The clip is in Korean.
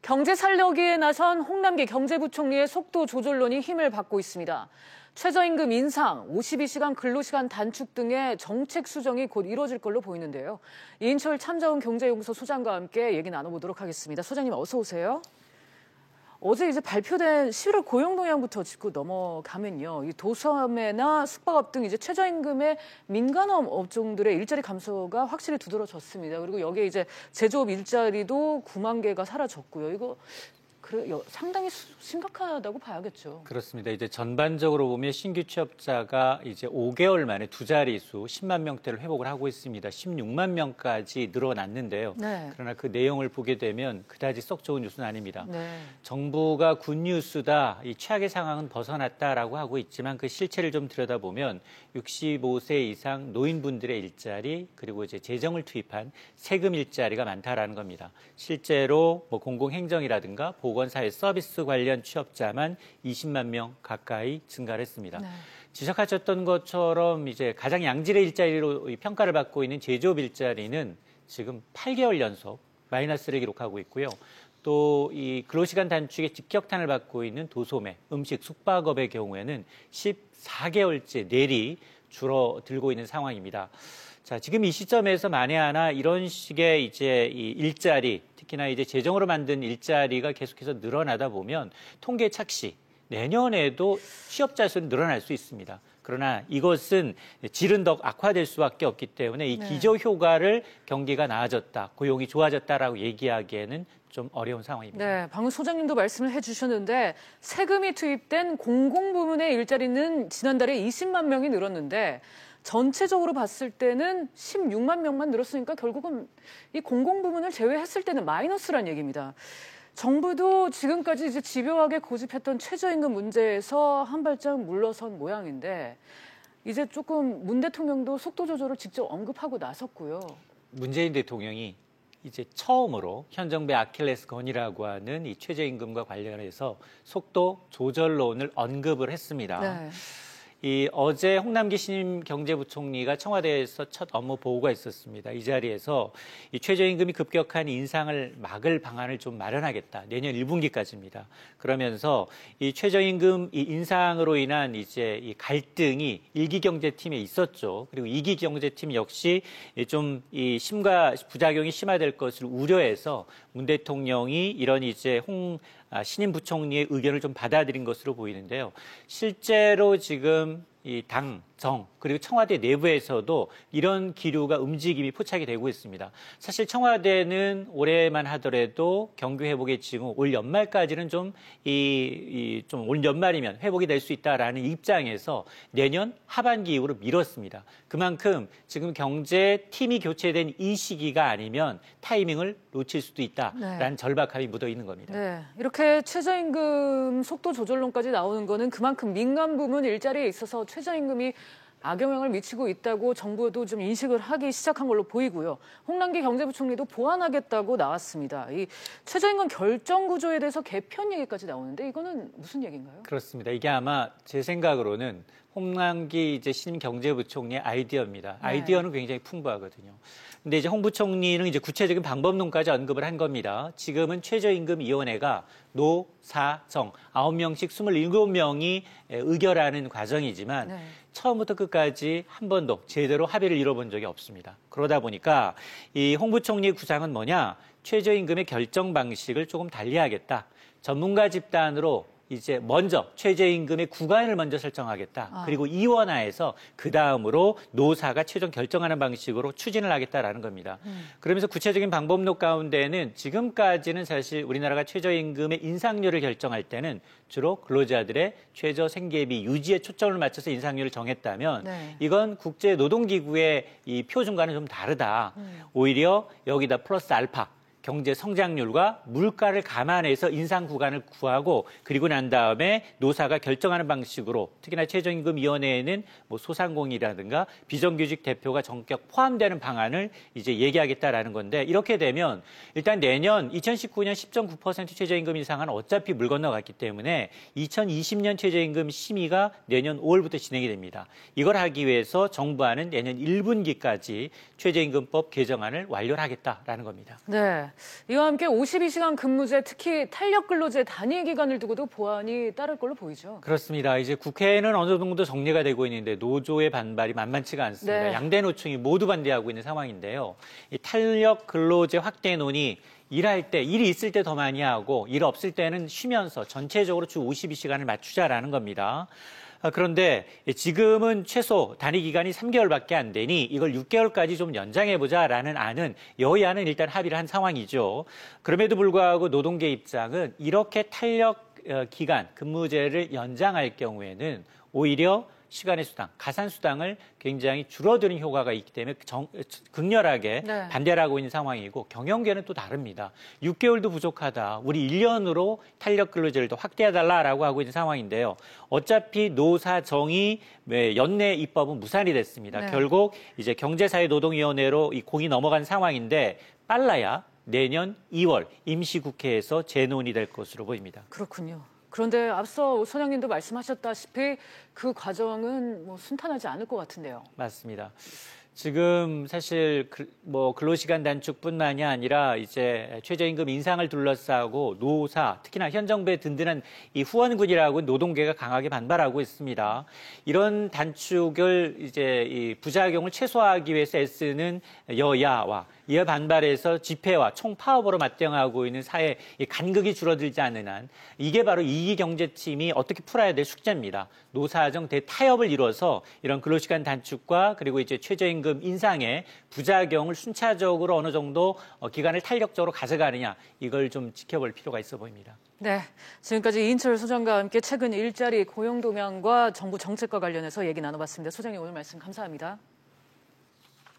경제 살려기에 나선 홍남기 경제부총리의 속도 조절론이 힘을 받고 있습니다. 최저임금 인상, 52시간 근로시간 단축 등의 정책 수정이 곧 이루어질 걸로 보이는데요. 이인철 참자운 경제연구소 소장과 함께 얘기 나눠보도록 하겠습니다. 소장님 어서 오세요. 어제 이제 발표된 11월 고용동향부터 짚고 넘어가면요. 이 도소매나 숙박업 등 이제 최저임금의 민간업 업종들의 일자리 감소가 확실히 두드러졌습니다. 그리고 여기에 이제 제조업 일자리도 9만 개가 사라졌고요. 이거 상당히 심각하다고 봐야겠죠. 그렇습니다. 이제 전반적으로 보면 신규 취업자가 이제 5개월 만에 두 자릿수 10만 명대를 회복을 하고 있습니다. 16만 명까지 늘어났는데요. 네. 그러나 그 내용을 보게 되면 그다지 썩 좋은 뉴스는 아닙니다. 네. 정부가 굿뉴스다, 이 최악의 상황은 벗어났다라고 하고 있지만 그 실체를 좀 들여다보면 65세 이상 노인분들의 일자리 그리고 이제 재정을 투입한 세금 일자리가 많다라는 겁니다. 실제로 뭐 공공행정이라든가 보건사회 서비스 관련 취업자만 20만 명 가까이 증가를 했습니다. 네. 지적하셨던 것처럼 이제 가장 양질의 일자리로 평가를 받고 있는 제조업 일자리는 지금 8개월 연속 마이너스를 기록하고 있고요. 또 이 근로시간 단축에 직격탄을 받고 있는 도소매, 음식, 숙박업의 경우에는 14개월째 내리 줄어들고 있는 상황입니다. 자, 지금 이 시점에서 만에 하나 이런 식의 이제 이 일자리, 특히나 이제 재정으로 만든 일자리가 계속해서 늘어나다 보면 통계 착시, 내년에도 취업자 수는 늘어날 수 있습니다. 그러나 이것은 질은 더 악화될 수밖에 없기 때문에 이 기저 효과를 경기가 나아졌다, 고용이 좋아졌다라고 얘기하기에는 좀 어려운 상황입니다. 네, 방금 소장님도 말씀을 해주셨는데 세금이 투입된 공공부문의 일자리는 지난달에 20만 명이 늘었는데 전체적으로 봤을 때는 16만 명만 늘었으니까 결국은 이 공공부문을 제외했을 때는 마이너스란 얘기입니다. 정부도 지금까지 이제 집요하게 고집했던 최저임금 문제에서 한 발짝 물러선 모양인데 이제 조금 문 대통령도 속도 조절을 직접 언급하고 나섰고요. 문재인 대통령이 이제 처음으로 현 정부의 아킬레스건이라고 하는 이 최저임금과 관련해서 속도 조절론을 언급을 했습니다. 네. 어제 홍남기 신임 경제부총리가 청와대에서 첫 업무 보고가 있었습니다. 이 자리에서 이 최저임금이 급격한 인상을 막을 방안을 좀 마련하겠다. 내년 1분기까지입니다. 그러면서 이 최저임금 이 인상으로 인한 이제 이 갈등이 1기 경제팀에 있었죠. 그리고 2기 경제팀 역시 좀 이 심과 부작용이 심화될 것을 우려해서 문 대통령이 이런 이제 신임 부총리의 의견을 좀 받아들인 것으로 보이는데요. 실제로 지금 이 당, 정, 그리고 청와대 내부에서도 이런 기류가 움직임이 포착이 되고 있습니다. 사실 청와대는 올해만 하더라도 경기 회복의 징후 올 연말까지는 좀 올 연말이면 회복이 될 수 있다라는 입장에서 내년 하반기 이후로 미뤘습니다. 그만큼 지금 경제 팀이 교체된 이 시기가 아니면 타이밍을 놓칠 수도 있다라는 절박함이 묻어 있는 겁니다. 네, 이렇게 최저임금 속도 조절론까지 나오는 거는 그만큼 민간 부문 일자리에 있어서 최저임금이 악영향을 미치고 있다고 정부도 좀 인식을 하기 시작한 걸로 보이고요. 홍남기 경제부총리도 보완하겠다고 나왔습니다. 이 최저임금 결정 구조에 대해서 개편 얘기까지 나오는데 이거는 무슨 얘기인가요? 그렇습니다. 이게 아마 제 생각으로는 홍남기 이제 신임 경제부총리의 아이디어입니다. 아이디어는 굉장히 풍부하거든요. 근데 이제 홍 부총리는 이제 구체적인 방법론까지 언급을 한 겁니다. 지금은 최저임금위원회가 노, 사, 정 9명씩 27명이 의결하는 과정이지만 처음부터 끝까지 한 번도 제대로 합의를 이뤄본 적이 없습니다. 그러다 보니까 이 홍 부총리의 구상은 뭐냐? 최저임금의 결정 방식을 조금 달리하겠다. 전문가 집단으로 이제 먼저 최저임금의 구간을 먼저 설정하겠다. 그리고 이원화해서 그 다음으로 노사가 최종 결정하는 방식으로 추진을 하겠다라는 겁니다. 그러면서 구체적인 방법론 가운데는 지금까지는 사실 우리나라가 최저임금의 인상률을 결정할 때는 주로 근로자들의 최저 생계비 유지에 초점을 맞춰서 인상률을 정했다면 이건 국제노동기구의 이 표준과는 좀 다르다. 오히려 여기다 플러스 알파. 경제 성장률과 물가를 감안해서 인상 구간을 구하고 그리고 난 다음에 노사가 결정하는 방식으로 특히나 최저임금위원회에는 뭐 소상공인이라든가 비정규직 대표가 전격 포함되는 방안을 이제 얘기하겠다라는 건데 이렇게 되면 일단 내년 2019년 10.9% 최저임금 인상은 어차피 물 건너갔기 때문에 2020년 최저임금 심의가 내년 5월부터 진행이 됩니다. 이걸 하기 위해서 정부안은 내년 1분기까지 최저임금법 개정안을 완료를 하겠다라는 겁니다. 네. 이와 함께 52시간 근무제, 특히 탄력 근로제 단위 기간을 두고도 보완이 따를 걸로 보이죠. 그렇습니다. 이제 국회는 어느 정도 정리가 되고 있는데 노조의 반발이 만만치가 않습니다. 네. 양대 노총이 모두 반대하고 있는 상황인데요. 이 탄력 근로제 확대논의 일할 때, 일이 있을 때 더 많이 하고 일 없을 때는 쉬면서 전체적으로 주 52시간을 맞추자라는 겁니다. 그런데 지금은 최소 단위 기간이 3개월밖에 안 되니 이걸 6개월까지 좀 연장해보자라는 안은 여야는 일단 합의를 한 상황이죠. 그럼에도 불구하고 노동계 입장은 이렇게 탄력 기간, 근무제를 연장할 경우에는 오히려 시간의 수당, 가산 수당을 굉장히 줄어드는 효과가 있기 때문에 극렬하게 네. 반대를 하고 있는 상황이고 경영계는 또 다릅니다. 6개월도 부족하다. 우리 1년으로 탄력 근로제를 더 확대해달라라고 하고 있는 상황인데요. 어차피 노사정의 연내 입법은 무산이 됐습니다. 네. 결국 이제 경제사회노동위원회로 이 공이 넘어간 상황인데 빨라야 내년 2월 임시국회에서 재논의 될 것으로 보입니다. 그렇군요. 그런데 앞서 소장님도 말씀하셨다시피 그 과정은 순탄하지 않을 것 같은데요. 맞습니다. 지금 사실 근로시간 단축뿐만이 아니라 이제 최저임금 인상을 둘러싸고 노사, 특히나 현 정부의 든든한 이 후원군이라고 노동계가 강하게 반발하고 있습니다. 이런 단축을 이제 이 부작용을 최소화하기 위해서 애쓰는 여야와 이에 반발해서 집회와 총파업으로 맞대응하고 있는 사회 간극이 줄어들지 않는 한 이게 바로 이기경제팀이 어떻게 풀어야 될 숙제입니다. 노사정 대타협을 이뤄서 이런 근로시간 단축과 그리고 이제 최저임금 인상의 부작용을 순차적으로 어느 정도 기간을 탄력적으로 가져가느냐 이걸 좀 지켜볼 필요가 있어 보입니다. 네, 지금까지 이인철 소장과 함께 최근 일자리 고용 동향과 정부 정책과 관련해서 얘기 나눠봤습니다. 소장님 오늘 말씀 감사합니다.